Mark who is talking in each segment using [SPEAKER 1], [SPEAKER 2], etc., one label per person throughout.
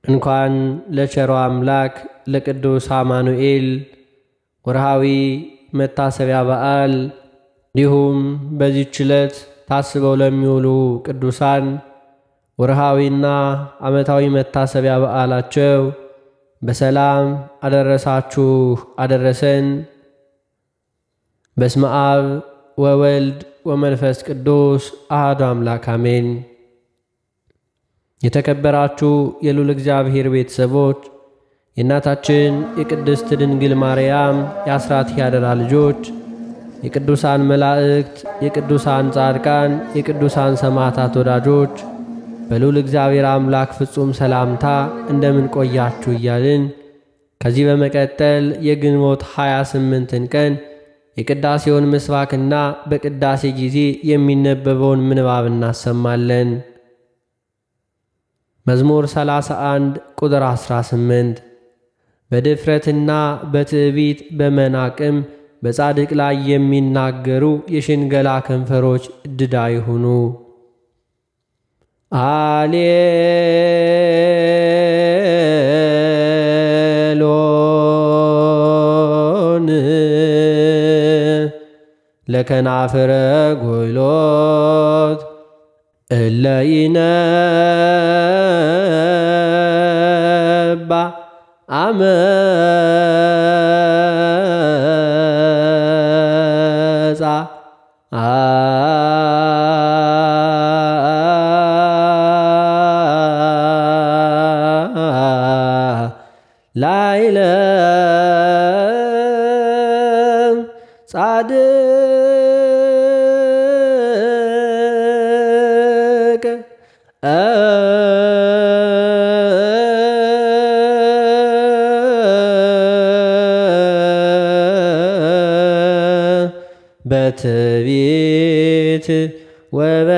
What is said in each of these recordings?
[SPEAKER 1] እንኳን ለቸሮ አምላክ ለቅዱስ አማኑኤል ወርሃዊ መታሰቢያ በዓል እንዲሁም በዚህች ዕለት ታስበው ለሚውሉ ቅዱሳን ወርሃዊና ዓመታዊ መታሰቢያ በዓላቸው በሰላም አደረሳችሁ አደረሰን። በስመ አብ ወወልድ ወመንፈስ ቅዱስ አሐዱ አምላክ አሜን። የተከበራችሁ የልዑል እግዚአብሔር ቤተሰቦች፣ የእናታችን የቅድስት ድንግል ማርያም የአስራት ያደራ ልጆች፣ የቅዱሳን መላእክት፣ የቅዱሳን ጻድቃን፣ የቅዱሳን ሰማዕታት ወዳጆች በልዑል እግዚአብሔር አምላክ ፍጹም ሰላምታ እንደምን ቆያችሁ እያልን ከዚህ በመቀጠል የግንቦት 28ን ቀን የቅዳሴውን ምስባክና በቅዳሴ ጊዜ የሚነበበውን ምንባብ እናሰማለን። መዝሙር 31 ቁጥር 18 በድፍረትና በትዕቢት በመናቅም በጻድቅ ላይ የሚናገሩ የሽንገላ ከንፈሮች ድዳ ይሁኑ። አሌሎን ለከናፍረ ጎይሎት እለይነባ አመፃ ላይለ ጻድቅ በትዕቢት ወበመንኖ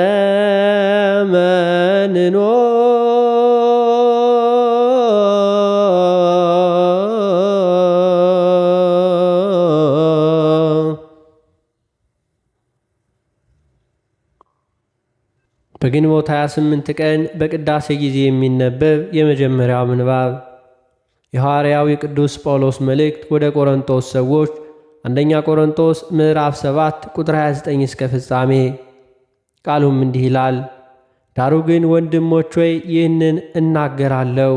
[SPEAKER 1] በግንቦት 28 ቀን በቅዳሴ ጊዜ የሚነበብ የመጀመሪያው ምንባብ የሐዋርያው የቅዱስ ጳውሎስ መልእክት ወደ ቆሮንቶስ ሰዎች አንደኛ ቆሮንቶስ ምዕራፍ 7 ቁጥር 29 እስከ ፍጻሜ። ቃሉም እንዲህ ይላል። ዳሩ ግን ወንድሞች ሆይ ይህንን እናገራለሁ፣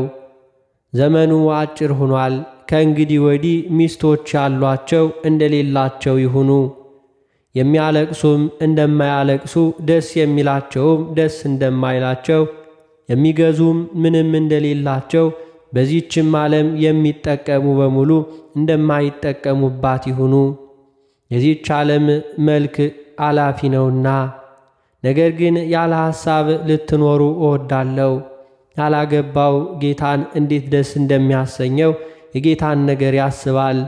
[SPEAKER 1] ዘመኑ አጭር ሆኗል። ከእንግዲህ ወዲህ ሚስቶች ያሏቸው እንደሌላቸው ይሁኑ፣ የሚያለቅሱም እንደማያለቅሱ፣ ደስ የሚላቸውም ደስ እንደማይላቸው፣ የሚገዙም ምንም እንደሌላቸው፣ በዚህችም ዓለም የሚጠቀሙ በሙሉ እንደማይጠቀሙባት ይሁኑ። የዚህች ዓለም መልክ አላፊ ነውና። ነገር ግን ያለ ሐሳብ ልትኖሩ እወዳለሁ። ያላገባው ጌታን እንዴት ደስ እንደሚያሰኘው የጌታን ነገር ያስባል።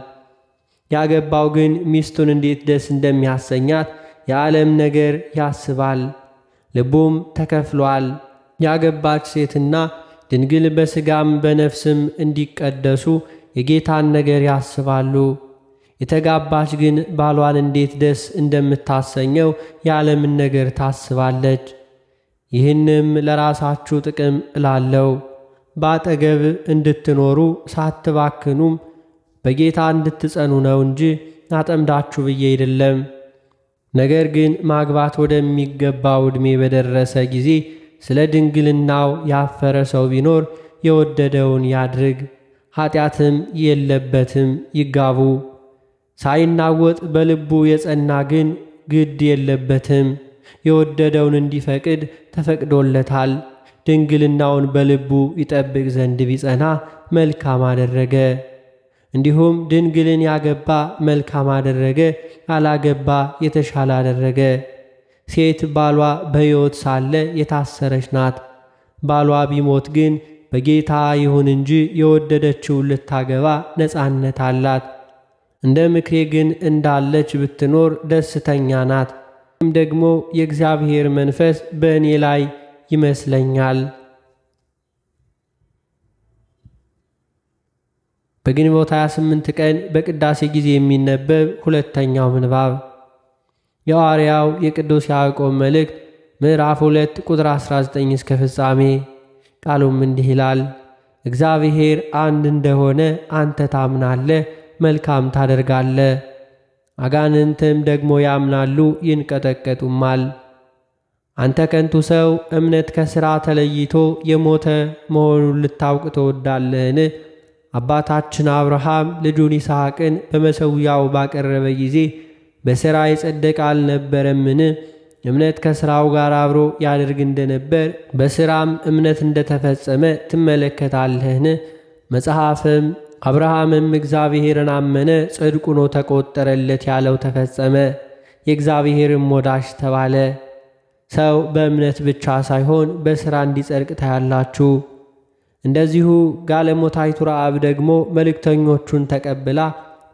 [SPEAKER 1] ያገባው ግን ሚስቱን እንዴት ደስ እንደሚያሰኛት የዓለም ነገር ያስባል፣ ልቡም ተከፍሏል። ያገባች ሴትና ድንግል በሥጋም በነፍስም እንዲቀደሱ የጌታን ነገር ያስባሉ። የተጋባች ግን ባሏን እንዴት ደስ እንደምታሰኘው የዓለምን ነገር ታስባለች። ይህንም ለራሳችሁ ጥቅም እላለሁ፣ በአጠገብ እንድትኖሩ ሳትባክኑም በጌታ እንድትጸኑ ነው እንጂ አጠምዳችሁ ብዬ አይደለም። ነገር ግን ማግባት ወደሚገባው ዕድሜ በደረሰ ጊዜ ስለ ድንግልናው ያፈረ ሰው ቢኖር የወደደውን ያድርግ፣ ኃጢአትም የለበትም፣ ይጋቡ። ሳይናወጥ በልቡ የጸና ግን ግድ የለበትም፣ የወደደውን እንዲፈቅድ ተፈቅዶለታል። ድንግልናውን በልቡ ይጠብቅ ዘንድ ቢጸና መልካም አደረገ። እንዲሁም ድንግልን ያገባ መልካም አደረገ፣ ያላገባ የተሻለ አደረገ። ሴት ባሏ በሕይወት ሳለ የታሰረች ናት። ባሏ ቢሞት ግን በጌታ ይሁን እንጂ የወደደችውን ልታገባ ነፃነት አላት። እንደ ምክሬ ግን እንዳለች ብትኖር ደስተኛ ናት። ደግሞ የእግዚአብሔር መንፈስ በእኔ ላይ ይመስለኛል። በግንቦት 28 ቀን በቅዳሴ ጊዜ የሚነበብ ሁለተኛው ምንባብ የሐዋርያው የቅዱስ ያዕቆብ መልእክት ምዕራፍ 2 ቁጥር 19 እስከ ፍጻሜ። ቃሉም እንዲህ ይላል። እግዚአብሔር አንድ እንደሆነ አንተ ታምናለህ፣ መልካም ታደርጋለህ። አጋንንትም ደግሞ ያምናሉ፣ ይንቀጠቀጡማል። አንተ ከንቱ ሰው እምነት ከሥራ ተለይቶ የሞተ መሆኑን ልታውቅ ትወዳለህን? አባታችን አብርሃም ልጁን ይስሐቅን በመሠዊያው ባቀረበ ጊዜ በሥራ የጸደቀ አልነበረምን? እምነት ከሥራው ጋር አብሮ ያደርግ እንደነበር በሥራም እምነት እንደተፈጸመ ትመለከታለህን? መጽሐፍም አብርሃምም እግዚአብሔርን አመነ፣ ጽድቅ ሆኖ ተቆጠረለት ያለው ተፈጸመ፣ የእግዚአብሔርም ወዳጅ ተባለ። ሰው በእምነት ብቻ ሳይሆን በሥራ እንዲጸድቅ ታያላችሁ። እንደዚሁ ጋለሞታይቱ ረዓብ ደግሞ መልእክተኞቹን ተቀብላ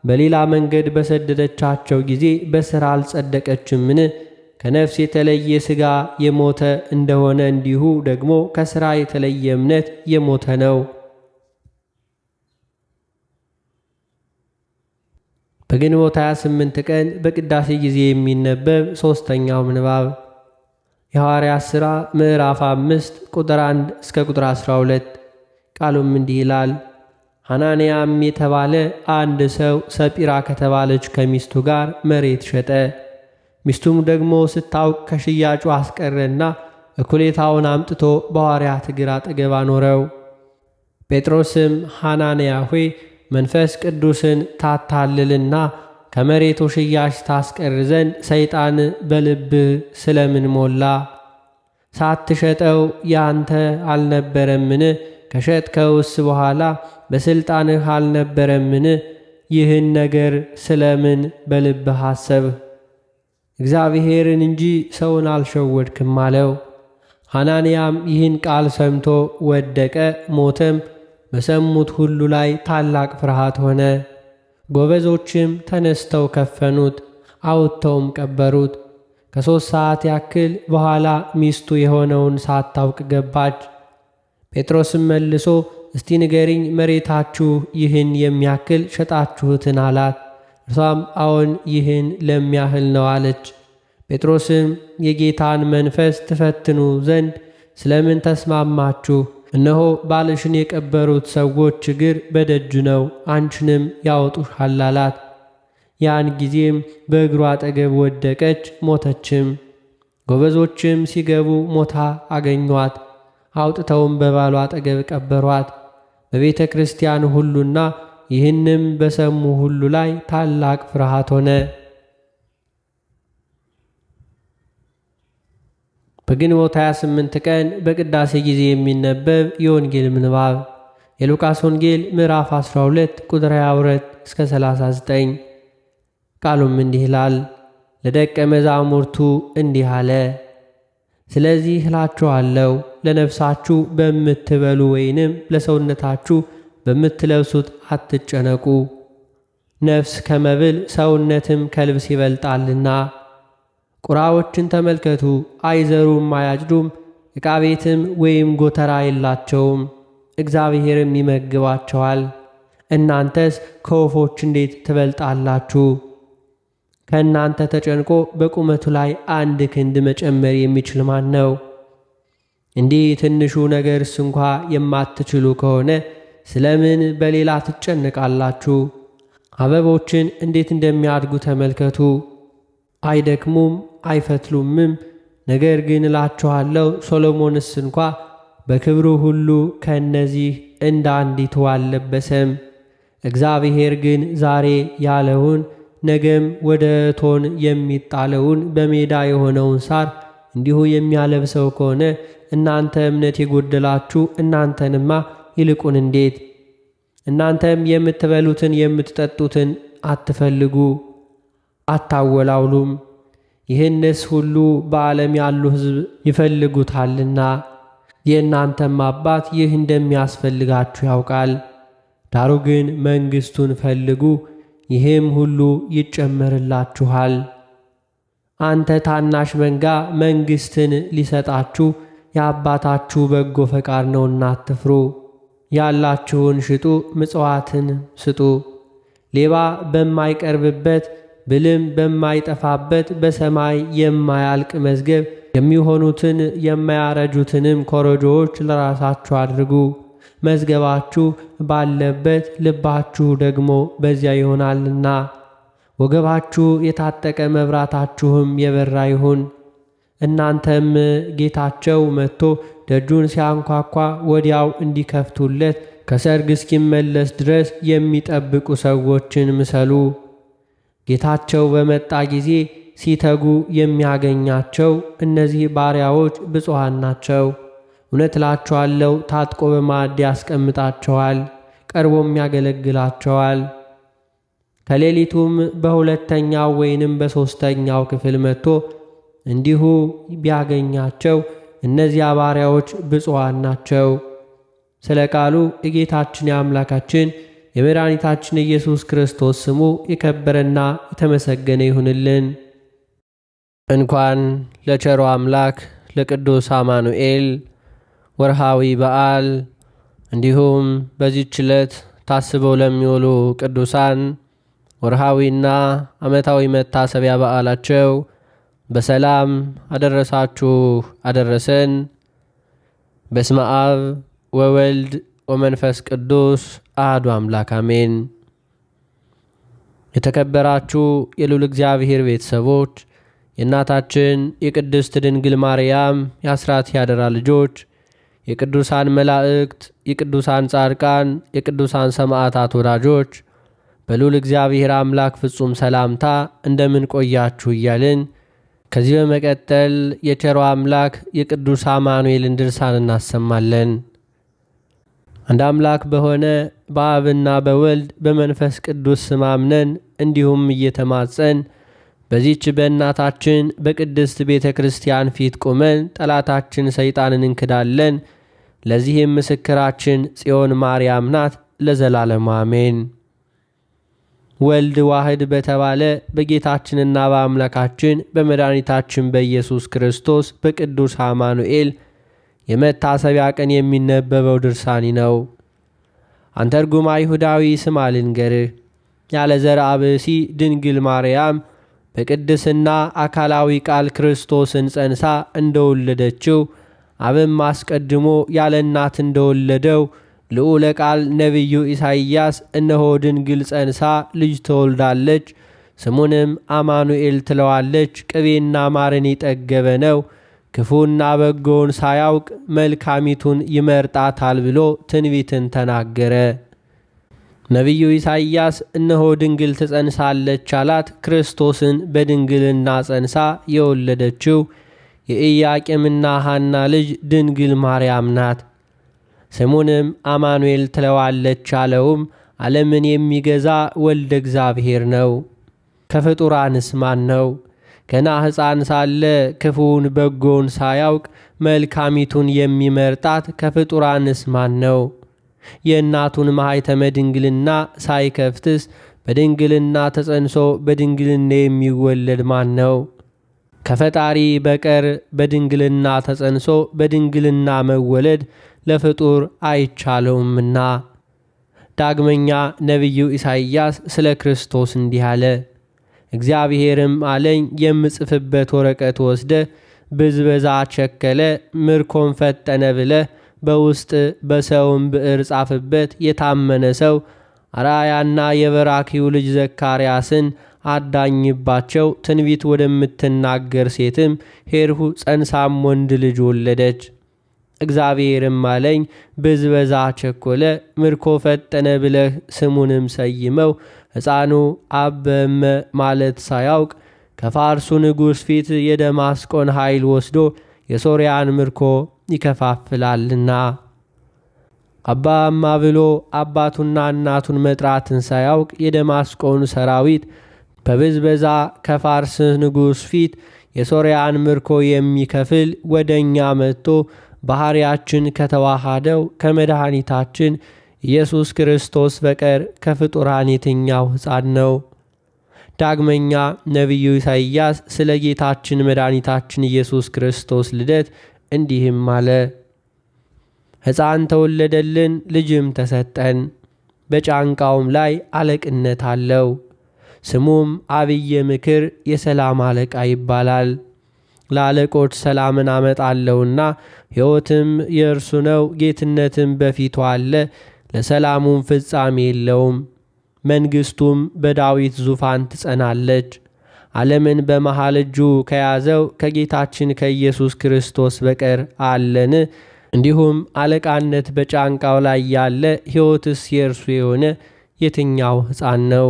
[SPEAKER 1] በሌላ መንገድ በሰደደቻቸው ጊዜ በሥራ አልጸደቀችምን? ከነፍስ የተለየ ሥጋ የሞተ እንደሆነ እንዲሁ ደግሞ ከሥራ የተለየ እምነት የሞተ ነው። በግንቦት 28 ቀን በቅዳሴ ጊዜ የሚነበብ ሦስተኛው ምንባብ የሐዋርያት ሥራ ምዕራፍ 5 ቁጥር 1 እስከ ቁጥር 12። ቃሉም እንዲህ ይላል። ሐናንያም የተባለ አንድ ሰው ሰጲራ ከተባለች ከሚስቱ ጋር መሬት ሸጠ። ሚስቱም ደግሞ ስታውቅ ከሽያጩ አስቀረና እኩሌታውን አምጥቶ በሐዋርያት እግር አጠገብ አኖረው። ጴጥሮስም ሐናንያ ሆይ መንፈስ ቅዱስን ታታልልና ከመሬቱ ሽያጭ ታስቀር ዘንድ ሰይጣን በልብህ ስለምን ሞላ? ሳትሸጠው ያንተ አልነበረምን? ከሸጥከውስ በኋላ በሥልጣንህ አልነበረምን? ይህን ነገር ስለምን በልብህ አሰብህ? እግዚአብሔርን እንጂ ሰውን አልሸወድክም አለው። ሐናንያም ይህን ቃል ሰምቶ ወደቀ፣ ሞተም። በሰሙት ሁሉ ላይ ታላቅ ፍርሃት ሆነ። ጎበዞችም ተነስተው ከፈኑት፣ አውጥተውም ቀበሩት። ከ3 ሰዓት ያክል በኋላ ሚስቱ የሆነውን ሳታውቅ ገባች። ጴጥሮስም መልሶ እስቲ ንገሪኝ፣ መሬታችሁ ይህን የሚያክል ሸጣችሁትን አላት። እርሷም አዎን ይህን ለሚያህል ነው አለች። ጴጥሮስም የጌታን መንፈስ ትፈትኑ ዘንድ ስለምን ተስማማችሁ? እነሆ ባልሽን የቀበሩት ሰዎች እግር በደጅ ነው፣ አንቺንም ያወጡሻል አላት። ያን ጊዜም በእግሩ አጠገብ ወደቀች፣ ሞተችም። ጎበዞችም ሲገቡ ሞታ አገኟት። አውጥተውም በባሏ አጠገብ ቀበሯት። በቤተ ክርስቲያን ሁሉና ይህንም በሰሙ ሁሉ ላይ ታላቅ ፍርሃት ሆነ። በግንቦት 28 ቀን በቅዳሴ ጊዜ የሚነበብ የወንጌል ምንባብ የሉቃስ ወንጌል ምዕራፍ 12 ቁጥር 22 እስከ 39። ቃሉም እንዲህ ይላል። ለደቀ መዛሙርቱ እንዲህ አለ። ስለዚህ እላችኋለሁ ለነፍሳችሁ በምትበሉ ወይንም ለሰውነታችሁ በምትለብሱት አትጨነቁ። ነፍስ ከመብል ሰውነትም ከልብስ ይበልጣልና። ቁራዎችን ተመልከቱ፣ አይዘሩም አያጭዱም፣ ዕቃ ቤትም ወይም ጎተራ የላቸውም፣ እግዚአብሔርም ይመግባቸዋል። እናንተስ ከወፎች እንዴት ትበልጣላችሁ? ከእናንተ ተጨንቆ በቁመቱ ላይ 1 ክንድ መጨመር የሚችል ማን ነው? እንዲህ ትንሹ ነገርስ እንኳ የማትችሉ ከሆነ ስለምን በሌላ ትጨነቃላችሁ? አበቦችን እንዴት እንደሚያድጉ ተመልከቱ። አይደክሙም አይፈትሉምም። ነገር ግን እላችኋለሁ ሶሎሞንስ እንኳ በክብሩ ሁሉ ከእነዚህ እንደ አንዲቱ አልለበሰም። እግዚአብሔር ግን ዛሬ ያለውን ነገም ወደ እቶን የሚጣለውን በሜዳ የሆነውን ሳር እንዲሁ የሚያለብሰው ከሆነ እናንተ እምነት የጎደላችሁ እናንተንማ ይልቁን እንዴት! እናንተም የምትበሉትን የምትጠጡትን አትፈልጉ፣ አታወላውሉም። ይህንስ ሁሉ በዓለም ያሉ ሕዝብ ይፈልጉታልና የእናንተም አባት ይህ እንደሚያስፈልጋችሁ ያውቃል። ዳሩ ግን መንግሥቱን ፈልጉ፣ ይህም ሁሉ ይጨመርላችኋል። አንተ ታናሽ መንጋ መንግሥትን ሊሰጣችሁ የአባታችሁ በጎ ፈቃድ ነውና አትፍሩ። ያላችሁን ሽጡ፣ ምጽዋትን ስጡ። ሌባ በማይቀርብበት ብልም በማይጠፋበት በሰማይ የማያልቅ መዝገብ የሚሆኑትን የማያረጁትንም ኮረጆዎች ለራሳችሁ አድርጉ። መዝገባችሁ ባለበት ልባችሁ ደግሞ በዚያ ይሆናልና። ወገባችሁ የታጠቀ መብራታችሁም የበራ ይሁን። እናንተም ጌታቸው መጥቶ ደጁን ሲያንኳኳ ወዲያው እንዲከፍቱለት ከሰርግ እስኪመለስ ድረስ የሚጠብቁ ሰዎችን ምሰሉ። ጌታቸው በመጣ ጊዜ ሲተጉ የሚያገኛቸው እነዚህ ባሪያዎች ብፁዓን ናቸው። እውነት እላችኋለሁ ታጥቆ በማዕድ ያስቀምጣቸዋል፣ ቀርቦም ያገለግላቸዋል። ከሌሊቱም በሁለተኛው ወይንም በሦስተኛው ክፍል መጥቶ እንዲሁ ቢያገኛቸው እነዚያ ባሪያዎች ብፁዓን ናቸው። ስለ ቃሉ የጌታችን የአምላካችን የመድኃኒታችን ኢየሱስ ክርስቶስ ስሙ የከበረና የተመሰገነ ይሁንልን። እንኳን ለቸሮ አምላክ ለቅዱስ አማኑኤል ወርሃዊ በዓል እንዲሁም በዚህች ዕለት ታስበው ለሚውሉ ቅዱሳን ወርሃዊና ዓመታዊ መታሰቢያ በዓላቸው በሰላም አደረሳችሁ አደረሰን። በስመ አብ ወወልድ ወመንፈስ ቅዱስ አሐዱ አምላክ አሜን። የተከበራችሁ የልዑል እግዚአብሔር ቤተሰቦች፣ የእናታችን የቅድስት ድንግል ማርያም የአስራት ያደራ ልጆች፣ የቅዱሳን መላእክት፣ የቅዱሳን ጻድቃን፣ የቅዱሳን ሰማዕታት ወዳጆች በልዑል እግዚአብሔር አምላክ ፍጹም ሰላምታ እንደምን ቆያችሁ እያልን ከዚህ በመቀጠል የቸሮ አምላክ የቅዱስ አማኑኤልን ድርሳን እናሰማለን። አንድ አምላክ በሆነ በአብና በወልድ በመንፈስ ቅዱስ ስም አምነን እንዲሁም እየተማጸን በዚህች በእናታችን በቅድስት ቤተ ክርስቲያን ፊት ቆመን ጠላታችን ሰይጣንን እንክዳለን። ለዚህም ምስክራችን ጽዮን ማርያም ናት። ለዘላለሙ አሜን። ወልድ ዋህድ በተባለ በጌታችንና በአምላካችን በመድኃኒታችን በኢየሱስ ክርስቶስ በቅዱስ አማኑኤል የመታሰቢያ ቀን የሚነበበው ድርሳኒ ነው። አንተ ርጉም አይሁዳዊ ስማ ልንገርህ። ያለ ዘርአ ብእሲ ድንግል ማርያም በቅድስና አካላዊ ቃል ክርስቶስን ጸንሳ እንደወለደችው አብም አስቀድሞ ያለ እናት እንደወለደው ልዑለ ቃል ነቢዩ ኢሳይያስ እነሆ ድንግል ጸንሳ ልጅ ትወልዳለች፣ ስሙንም አማኑኤል ትለዋለች፣ ቅቤና ማርን የጠገበ ነው፣ ክፉና በጎውን ሳያውቅ መልካሚቱን ይመርጣታል ብሎ ትንቢትን ተናገረ። ነቢዩ ኢሳይያስ እነሆ ድንግል ትጸንሳለች አላት። ክርስቶስን በድንግልና ጸንሳ የወለደችው የኢያቄምና ሐና ልጅ ድንግል ማርያም ናት። ስሙንም አማኑኤል ትለዋለች አለውም ዓለምን የሚገዛ ወልደ እግዚአብሔር ነው። ከፍጡራንስ ማን ነው? ገና ሕፃን ሳለ ክፉውን በጎውን ሳያውቅ መልካሚቱን የሚመርጣት ከፍጡራንስ ማን ነው? የእናቱን ማኅተመ ድንግልና ሳይከፍትስ በድንግልና ተጸንሶ በድንግልና የሚወለድ ማን ነው? ከፈጣሪ በቀር በድንግልና ተጸንሶ በድንግልና መወለድ ለፍጡር አይቻለውምና። ዳግመኛ ነቢዩ ኢሳይያስ ስለ ክርስቶስ እንዲህ አለ። እግዚአብሔርም አለኝ የምጽፍበት ወረቀት ወስደ ብዝበዛ ቸከለ ምርኮን ፈጠነ ብለ በውስጥ በሰውም ብዕር ጻፍበት። የታመነ ሰው አርአያና የበራኪው ልጅ ዘካርያስን አዳኝባቸው። ትንቢት ወደምትናገር ሴትም ሄድሁ፣ ጸንሳም ወንድ ልጅ ወለደች። እግዚአብሔርም አለኝ ብዝበዛ ቸኮለ ምርኮ ፈጠነ ብለህ ስሙንም ሰይመው። ሕፃኑ አበመ ማለት ሳያውቅ ከፋርሱ ንጉሥ ፊት የደማስቆን ኃይል ወስዶ የሶርያን ምርኮ ይከፋፍላልና። አባማ ብሎ አባቱና እናቱን መጥራትን ሳያውቅ የደማስቆን ሰራዊት በብዝበዛ ከፋርስ ንጉሥ ፊት የሶርያን ምርኮ የሚከፍል ወደኛ መጥቶ ባህሪያችን ከተዋሃደው ከመድኃኒታችን ኢየሱስ ክርስቶስ በቀር ከፍጡራን የትኛው ሕፃን ነው? ዳግመኛ ነቢዩ ኢሳይያስ ስለ ጌታችን መድኃኒታችን ኢየሱስ ክርስቶስ ልደት እንዲህም አለ። ሕፃን ተወለደልን፣ ልጅም ተሰጠን፣ በጫንቃውም ላይ አለቅነት አለው። ስሙም አብየ ምክር፣ የሰላም አለቃ ይባላል። ለአለቆች ሰላምን አመጣለሁና ሕይወትም የእርሱ ነው፣ ጌትነትም በፊቱ አለ፣ ለሰላሙም ፍጻሜ የለውም። መንግሥቱም በዳዊት ዙፋን ትጸናለች። ዓለምን በመሃል እጁ ከያዘው ከጌታችን ከኢየሱስ ክርስቶስ በቀር አለን? እንዲሁም አለቃነት በጫንቃው ላይ ያለ ሕይወትስ የእርሱ የሆነ የትኛው ሕፃን ነው?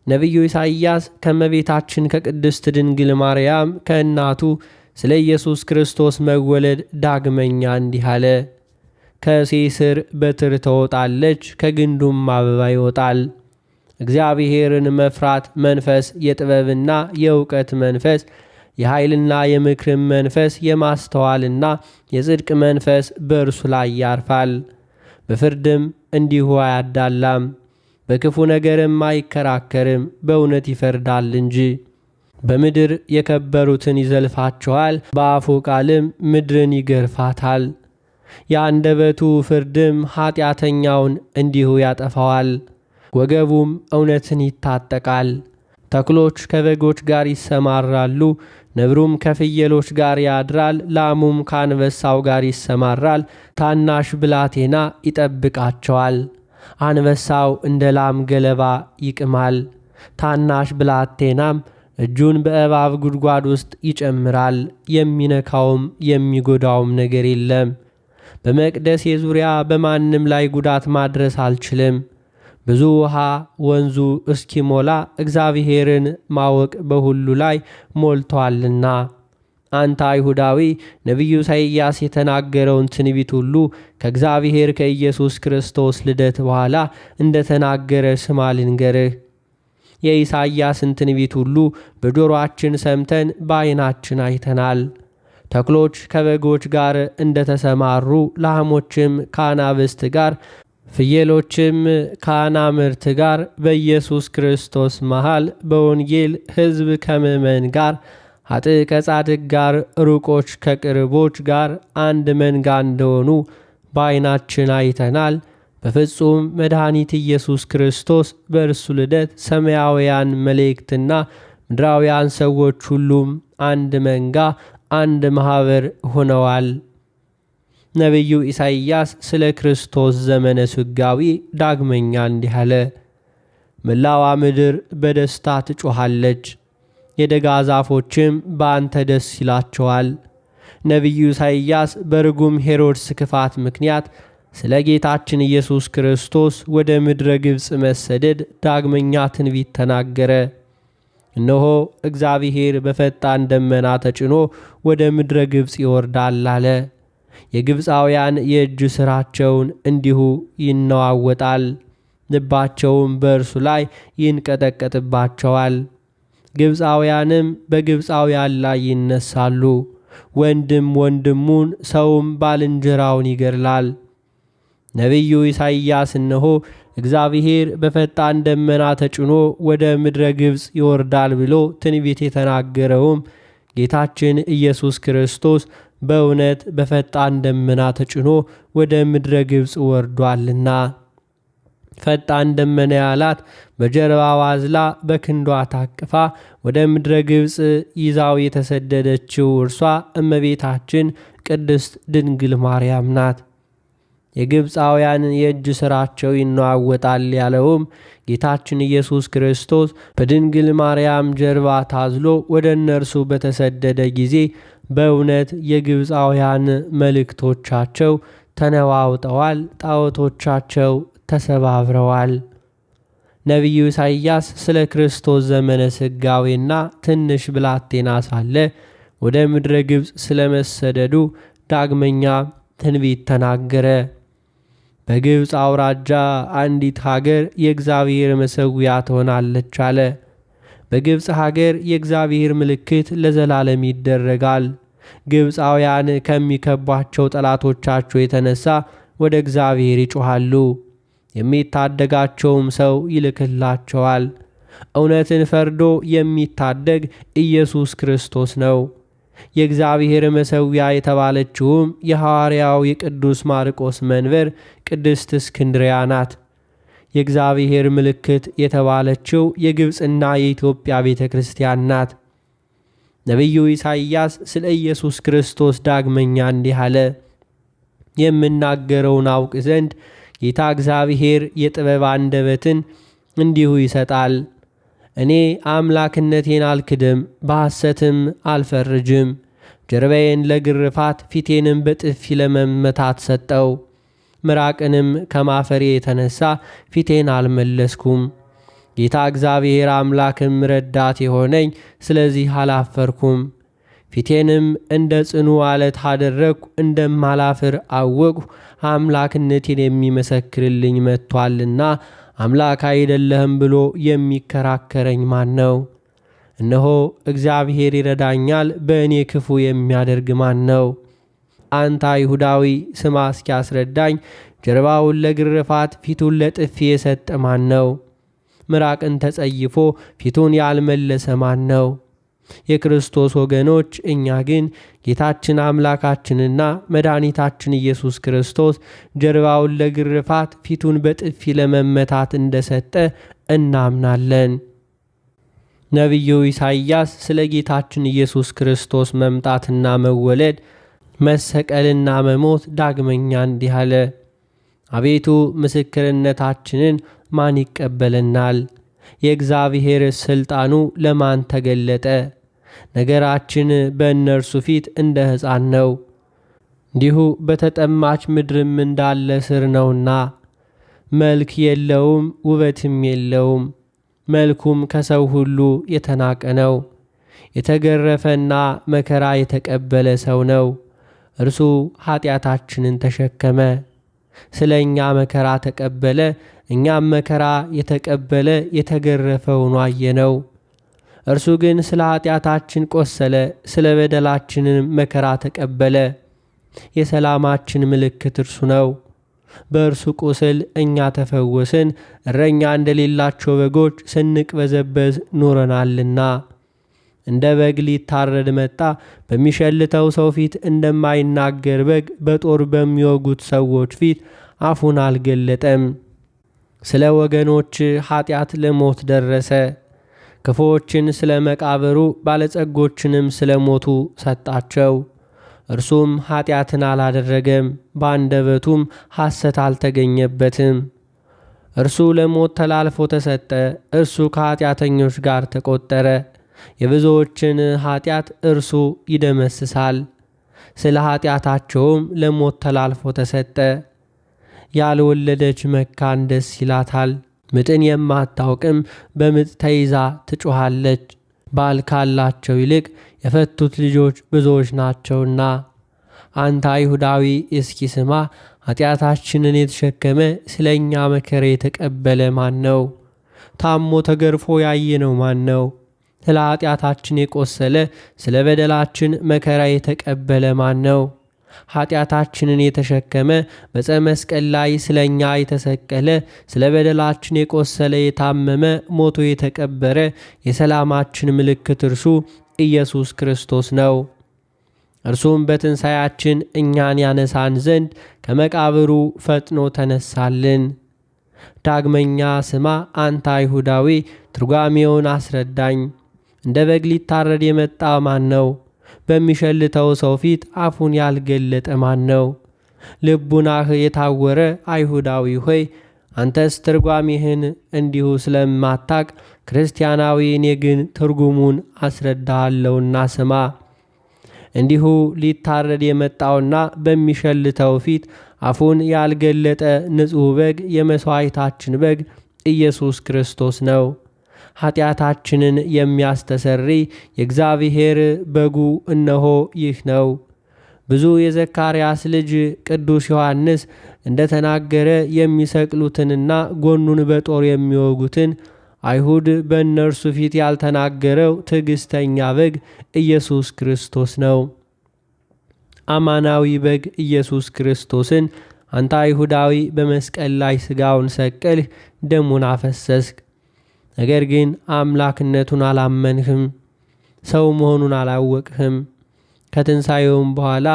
[SPEAKER 1] ነቢዩ ኢሳይያስ ከእመቤታችን ከቅድስት ድንግል ማርያም ከእናቱ ስለ ኢየሱስ ክርስቶስ መወለድ ዳግመኛ እንዲህ አለ። ከእሴይ ሥር በትር ትወጣለች፣ ከግንዱም አበባ ይወጣል። እግዚአብሔርን መፍራት መንፈስ፣ የጥበብና የእውቀት መንፈስ፣ የኃይልና የምክርም መንፈስ፣ የማስተዋልና የጽድቅ መንፈስ በእርሱ ላይ ያርፋል። በፍርድም እንዲሁ አያዳላም፣ በክፉ ነገርም አይከራከርም፣ በእውነት ይፈርዳል እንጂ። በምድር የከበሩትን ይዘልፋቸዋል፣ በአፉ ቃልም ምድርን ይገርፋታል። የአንደበቱ ፍርድም ኀጢአተኛውን እንዲሁ ያጠፋዋል። ወገቡም እውነትን ይታጠቃል። ተኩሎች ከበጎች ጋር ይሰማራሉ፣ ነብሩም ከፍየሎች ጋር ያድራል፣ ላሙም ከአንበሳው ጋር ይሰማራል። ታናሽ ብላቴና ይጠብቃቸዋል። አንበሳው እንደ ላም ገለባ ይቅማል፣ ታናሽ ብላቴናም እጁን በእባብ ጉድጓድ ውስጥ ይጨምራል፣ የሚነካውም የሚጎዳውም ነገር የለም። በመቅደሴ ዙሪያ በማንም ላይ ጉዳት ማድረስ አልችልም። ብዙ ውሃ ወንዙ እስኪሞላ እግዚአብሔርን ማወቅ በሁሉ ላይ ሞልቷልና። አንተ አይሁዳዊ ነቢዩ ኢሳይያስ የተናገረውን ትንቢት ሁሉ ከእግዚአብሔር ከኢየሱስ ክርስቶስ ልደት በኋላ እንደተናገረ ስማ ልንገርህ። የኢሳይያስን ትንቢት ሁሉ በጆሮአችን ሰምተን በዓይናችን አይተናል። ተኩሎች ከበጎች ጋር እንደተሰማሩ፣ ላሞችም ከአናብስት ጋር፣ ፍየሎችም ከአናምርት ጋር በኢየሱስ ክርስቶስ መሃል በወንጌል ሕዝብ ከምእመን ጋር፣ ኃጥእ ከጻድቅ ጋር፣ ሩቆች ከቅርቦች ጋር አንድ መንጋ እንደሆኑ በዓይናችን አይተናል። በፍጹም መድኃኒት ኢየሱስ ክርስቶስ በእርሱ ልደት ሰማያውያን መላእክትና ምድራውያን ሰዎች ሁሉም አንድ መንጋ አንድ ማኅበር ሆነዋል። ነቢዩ ኢሳይያስ ስለ ክርስቶስ ዘመነ ሥጋዊ ዳግመኛ እንዲህ አለ። መላዋ ምድር በደስታ ትጮኻለች፣ የደጋ ዛፎችም በአንተ ደስ ይላቸዋል። ነቢዩ ኢሳይያስ በርጉም ሄሮድስ ክፋት ምክንያት ስለ ጌታችን ኢየሱስ ክርስቶስ ወደ ምድረ ግብፅ መሰደድ ዳግመኛ ትንቢት ተናገረ። እነሆ እግዚአብሔር በፈጣን ደመና ተጭኖ ወደ ምድረ ግብፅ ይወርዳል አለ። የግብፃውያን የእጅ ሥራቸውን እንዲሁ ይነዋወጣል፣ ልባቸውም በእርሱ ላይ ይንቀጠቀጥባቸዋል። ግብፃውያንም በግብፃውያን ላይ ይነሳሉ። ወንድም ወንድሙን ሰውም ባልንጀራውን ይገድላል። ነቢዩ ኢሳይያስ እነሆ እግዚአብሔር በፈጣን ደመና ተጭኖ ወደ ምድረ ግብፅ ይወርዳል ብሎ ትንቢት የተናገረውም ጌታችን ኢየሱስ ክርስቶስ በእውነት በፈጣን ደመና ተጭኖ ወደ ምድረ ግብፅ ወርዷልና። ፈጣን ደመና ያላት በጀርባዋ አዝላ በክንዷ ታቅፋ ወደ ምድረ ግብፅ ይዛው የተሰደደችው እርሷ እመቤታችን ቅድስት ድንግል ማርያም ናት። የግብፃውያን የእጅ ሥራቸው ይነዋወጣል ያለውም ጌታችን ኢየሱስ ክርስቶስ በድንግል ማርያም ጀርባ ታዝሎ ወደ እነርሱ በተሰደደ ጊዜ በእውነት የግብፃውያን መልእክቶቻቸው ተነዋውጠዋል፣ ጣዖቶቻቸው ተሰባብረዋል። ነቢዩ ኢሳይያስ ስለ ክርስቶስ ዘመነ ሥጋዌና ትንሽ ብላቴና ሳለ ወደ ምድረ ግብፅ ስለ መሰደዱ ዳግመኛ ትንቢት ተናገረ። በግብፅ አውራጃ አንዲት ሀገር የእግዚአብሔር መሠዊያ ትሆናለች አለ። በግብፅ ሀገር የእግዚአብሔር ምልክት ለዘላለም ይደረጋል። ግብፃውያን ከሚከቧቸው ጠላቶቻቸው የተነሳ ወደ እግዚአብሔር ይጮኻሉ፣ የሚታደጋቸውም ሰው ይልክላቸዋል። እውነትን ፈርዶ የሚታደግ ኢየሱስ ክርስቶስ ነው። የእግዚአብሔር መሠዊያ የተባለችውም የሐዋርያው የቅዱስ ማርቆስ መንበር ቅድስት እስክንድርያ ናት። የእግዚአብሔር ምልክት የተባለችው የግብፅና የኢትዮጵያ ቤተ ክርስቲያን ናት። ነቢዩ ኢሳይያስ ስለ ኢየሱስ ክርስቶስ ዳግመኛ እንዲህ አለ። የምናገረውን አውቅ ዘንድ ጌታ እግዚአብሔር የጥበብ አንደበትን እንዲሁ ይሰጣል። እኔ አምላክነቴን አልክድም፣ በሐሰትም አልፈርጅም። ጀርባዬን ለግርፋት ፊቴንም በጥፊ ለመመታት ሰጠው። ምራቅንም ከማፈሬ የተነሳ ፊቴን አልመለስኩም። ጌታ እግዚአብሔር አምላክም ረዳት የሆነኝ፣ ስለዚህ አላፈርኩም። ፊቴንም እንደ ጽኑ አለት አደረግሁ፣ እንደማላፍር አወቅሁ። አምላክነቴን የሚመሰክርልኝ መጥቷልና አምላክ አይደለህም ብሎ የሚከራከረኝ ማን ነው? እነሆ እግዚአብሔር ይረዳኛል፣ በእኔ ክፉ የሚያደርግ ማን ነው? አንተ አይሁዳዊ ስማ እስኪያስረዳኝ፣ ጀርባውን ለግርፋት ፊቱን ለጥፊ የሰጠ ማን ነው? ምራቅን ተጸይፎ ፊቱን ያልመለሰ ማን ነው? የክርስቶስ ወገኖች እኛ ግን ጌታችን አምላካችንና መድኃኒታችን ኢየሱስ ክርስቶስ ጀርባውን ለግርፋት ፊቱን በጥፊ ለመመታት እንደሰጠ እናምናለን። ነቢዩ ኢሳይያስ ስለ ጌታችን ኢየሱስ ክርስቶስ መምጣትና መወለድ፣ መሰቀልና መሞት ዳግመኛ እንዲህ አለ። አቤቱ ምስክርነታችንን ማን ይቀበለናል? የእግዚአብሔር ሥልጣኑ ለማን ተገለጠ? ነገራችን በእነርሱ ፊት እንደ ሕፃን ነው፣ እንዲሁ በተጠማች ምድርም እንዳለ ስር ነውና። መልክ የለውም ውበትም የለውም፣ መልኩም ከሰው ሁሉ የተናቀ ነው። የተገረፈና መከራ የተቀበለ ሰው ነው። እርሱ ኃጢአታችንን ተሸከመ፣ ስለ እኛ መከራ ተቀበለ። እኛም መከራ የተቀበለ የተገረፈውን አየነው። እርሱ ግን ስለ ኃጢአታችን ቆሰለ፣ ስለ በደላችንም መከራ ተቀበለ። የሰላማችን ምልክት እርሱ ነው። በእርሱ ቁስል እኛ ተፈወስን። እረኛ እንደሌላቸው በጎች ስንቅበዘበዝ ኖረናልና። እንደ በግ ሊታረድ መጣ። በሚሸልተው ሰው ፊት እንደማይናገር በግ በጦር በሚወጉት ሰዎች ፊት አፉን አልገለጠም። ስለ ወገኖች ኃጢአት ለሞት ደረሰ። ክፉዎችን ስለ መቃብሩ፣ ባለጸጎችንም ስለ ሞቱ ሰጣቸው። እርሱም ኃጢአትን አላደረገም፣ በአንደበቱም ሐሰት አልተገኘበትም። እርሱ ለሞት ተላልፎ ተሰጠ፣ እርሱ ከኃጢአተኞች ጋር ተቆጠረ። የብዙዎችን ኃጢአት እርሱ ይደመስሳል፣ ስለ ኃጢአታቸውም ለሞት ተላልፎ ተሰጠ። ያልወለደች መካን ደስ ይላታል፣ ምጥን የማታውቅም በምጥ ተይዛ ትጮኻለች። ባል ካላቸው ይልቅ የፈቱት ልጆች ብዙዎች ናቸውና። አንተ አይሁዳዊ እስኪ ስማ፣ ኃጢአታችንን የተሸከመ ስለ እኛ መከራ የተቀበለ ማን ነው? ታሞ ተገርፎ ያየነው ማን ነው? ስለ ኃጢአታችን የቆሰለ ስለ በደላችን መከራ የተቀበለ ማን ነው? ኃጢአታችንን የተሸከመ በዕፀ መስቀል ላይ ስለ እኛ የተሰቀለ ስለ በደላችን የቆሰለ የታመመ ሞቶ የተቀበረ የሰላማችን ምልክት እርሱ ኢየሱስ ክርስቶስ ነው። እርሱም በትንሣኤያችን እኛን ያነሳን ዘንድ ከመቃብሩ ፈጥኖ ተነሳልን። ዳግመኛ ስማ አንተ አይሁዳዊ፣ ትርጓሜውን አስረዳኝ። እንደ በግ ሊታረድ የመጣ ማን ነው? በሚሸልተው ሰው ፊት አፉን ያልገለጠ ማን ነው? ልቡናህ የታወረ አይሁዳዊ ሆይ፣ አንተስ ትርጓሜህን እንዲሁ ስለማታቅ ክርስቲያናዊ፣ እኔ ግን ትርጉሙን አስረዳሃለሁና ስማ። እንዲሁ ሊታረድ የመጣውና በሚሸልተው ፊት አፉን ያልገለጠ ንጹሕ በግ የመሥዋዕታችን በግ ኢየሱስ ክርስቶስ ነው። ኃጢአታችንን የሚያስተሰሪ የእግዚአብሔር በጉ እነሆ ይህ ነው። ብዙ የዘካርያስ ልጅ ቅዱስ ዮሐንስ እንደተናገረ የሚሰቅሉትንና ጎኑን በጦር የሚወጉትን አይሁድ በእነርሱ ፊት ያልተናገረው ትዕግሥተኛ በግ ኢየሱስ ክርስቶስ ነው። አማናዊ በግ ኢየሱስ ክርስቶስን አንተ አይሁዳዊ በመስቀል ላይ ሥጋውን ሰቀልህ፣ ደሙን አፈሰስክ። ነገር ግን አምላክነቱን አላመንህም፣ ሰው መሆኑን አላወቅህም። ከትንሣኤውም በኋላ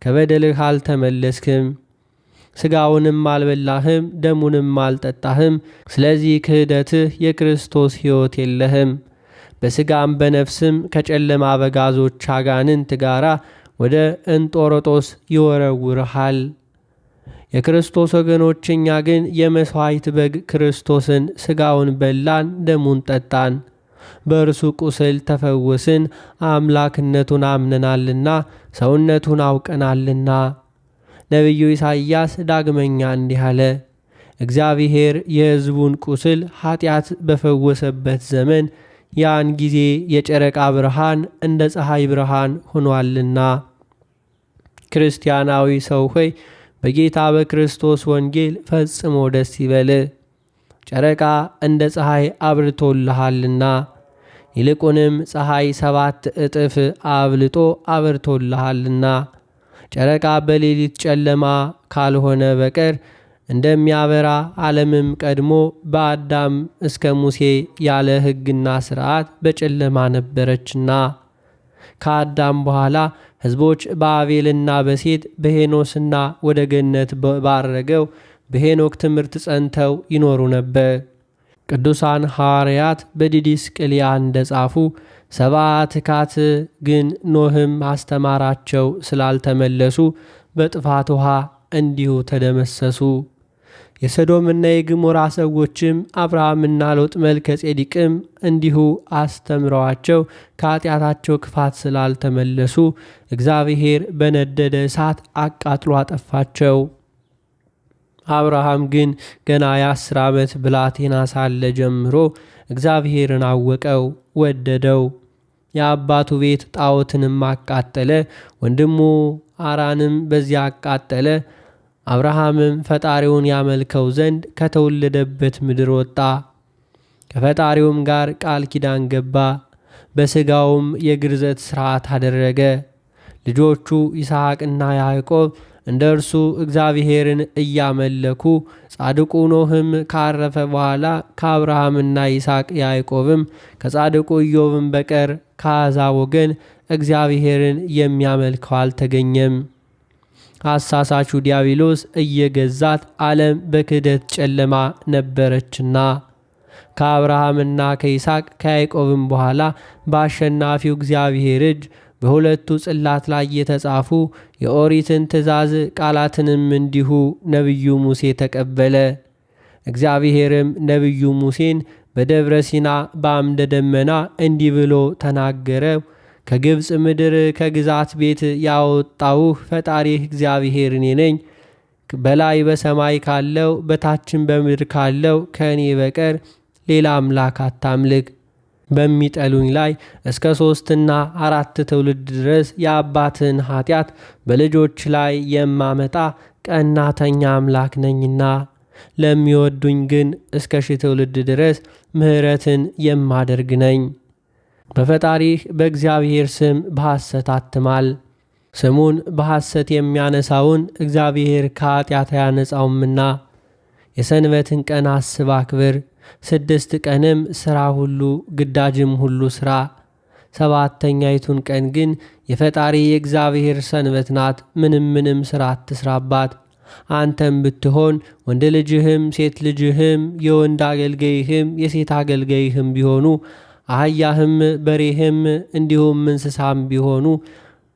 [SPEAKER 1] ከበደልህ አልተመለስክም። ሥጋውንም አልበላህም፣ ደሙንም አልጠጣህም። ስለዚህ ክህደትህ የክርስቶስ ሕይወት የለህም። በሥጋም በነፍስም ከጨለማ አበጋዞች አጋንንት ጋራ ወደ እንጦሮጦስ ይወረውርሃል። የክርስቶስ ወገኖች እኛ ግን የመሥዋዕት በግ ክርስቶስን ሥጋውን በላን፣ ደሙን ጠጣን፣ በእርሱ ቁስል ተፈወስን፣ አምላክነቱን አምነናልና ሰውነቱን አውቀናልና። ነቢዩ ኢሳይያስ ዳግመኛ እንዲህ አለ፣ እግዚአብሔር የሕዝቡን ቁስል ኃጢአት በፈወሰበት ዘመን ያን ጊዜ የጨረቃ ብርሃን እንደ ፀሐይ ብርሃን ሆኗልና። ክርስቲያናዊ ሰው ሆይ በጌታ በክርስቶስ ወንጌል ፈጽሞ ደስ ይበል። ጨረቃ እንደ ፀሐይ አብርቶልሃልና፣ ይልቁንም ፀሐይ 7 እጥፍ አብልጦ አብርቶልሃልና። ጨረቃ በሌሊት ጨለማ ካልሆነ በቀር እንደሚያበራ ዓለምም ቀድሞ በአዳም እስከ ሙሴ ያለ ሕግና ሥርዓት በጨለማ ነበረችና፣ ከአዳም በኋላ ሕዝቦች በአቤልና በሴት በሄኖስና ወደ ገነት ባረገው በሄኖክ ትምህርት ጸንተው ይኖሩ ነበር። ቅዱሳን ሐዋርያት በዲድስቅልያ እንደጻፉ 7 ትካት ግን ኖህም አስተማራቸው ስላልተመለሱ በጥፋት ውሃ እንዲሁ ተደመሰሱ። የሰዶምና የገሞራ ሰዎችም አብርሃምና ሎጥ መልከ ጼዴቅም እንዲሁ አስተምረዋቸው ከኃጢአታቸው ክፋት ስላልተመለሱ እግዚአብሔር በነደደ እሳት አቃጥሎ አጠፋቸው። አብርሃም ግን ገና የ10 ዓመት ብላቴና ሳለ ጀምሮ እግዚአብሔርን አወቀው፣ ወደደው። የአባቱ ቤት ጣዖትንም አቃጠለ፣ ወንድሙ አራንም በዚያ አቃጠለ። አብርሃምም ፈጣሪውን ያመልከው ዘንድ ከተወለደበት ምድር ወጣ፣ ከፈጣሪውም ጋር ቃል ኪዳን ገባ። በሥጋውም የግርዘት ሥርዓት አደረገ። ልጆቹ ይስሐቅና ያዕቆብ እንደ እርሱ እግዚአብሔርን እያመለኩ፣ ጻድቁ ኖህም ካረፈ በኋላ ከአብርሃምና ይስሐቅ ያዕቆብም ከጻድቁ ኢዮብም በቀር ከአሕዛብ ወገን እግዚአብሔርን የሚያመልከው አልተገኘም። አሳሳቹ ዲያብሎስ እየገዛት ዓለም በክህደት ጨለማ ነበረችና፣ ከአብርሃምና ከይስሐቅ ከያዕቆብም በኋላ በአሸናፊው እግዚአብሔር እጅ በሁለቱ ጽላት ላይ የተጻፉ የኦሪትን ትእዛዝ ቃላትንም እንዲሁ ነቢዩ ሙሴ ተቀበለ። እግዚአብሔርም ነቢዩ ሙሴን በደብረ ሲና በአምደ ደመና እንዲህ ብሎ ተናገረው። ከግብፅ ምድር ከግዛት ቤት ያወጣውህ ፈጣሪህ እግዚአብሔር እኔ ነኝ። በላይ በሰማይ ካለው በታችን በምድር ካለው ከእኔ በቀር ሌላ አምላክ አታምልክ። በሚጠሉኝ ላይ እስከ 3 እና 4 ትውልድ ድረስ የአባትን ኃጢአት በልጆች ላይ የማመጣ ቀናተኛ አምላክ ነኝና፣ ለሚወዱኝ ግን እስከ 1000 ትውልድ ድረስ ምሕረትን የማደርግ ነኝ። በፈጣሪህ በእግዚአብሔር ስም በሐሰት አትማል። ስሙን በሐሰት የሚያነሳውን እግዚአብሔር ከኃጢአት አያነጻውምና። የሰንበትን ቀን አስብ አክብር። 6 ቀንም ሥራ ሁሉ ግዳጅም ሁሉ ሥራ። 7ተኛይቱን ቀን ግን የፈጣሪ የእግዚአብሔር ሰንበት ናት። ምንም ሥራ አትስራባት። አንተም ብትሆን ወንድ ልጅህም ሴት ልጅህም የወንድ አገልጋይህም የሴት አገልጋይህም ቢሆኑ አህያህም በሬህም እንዲሁም እንስሳም ቢሆኑ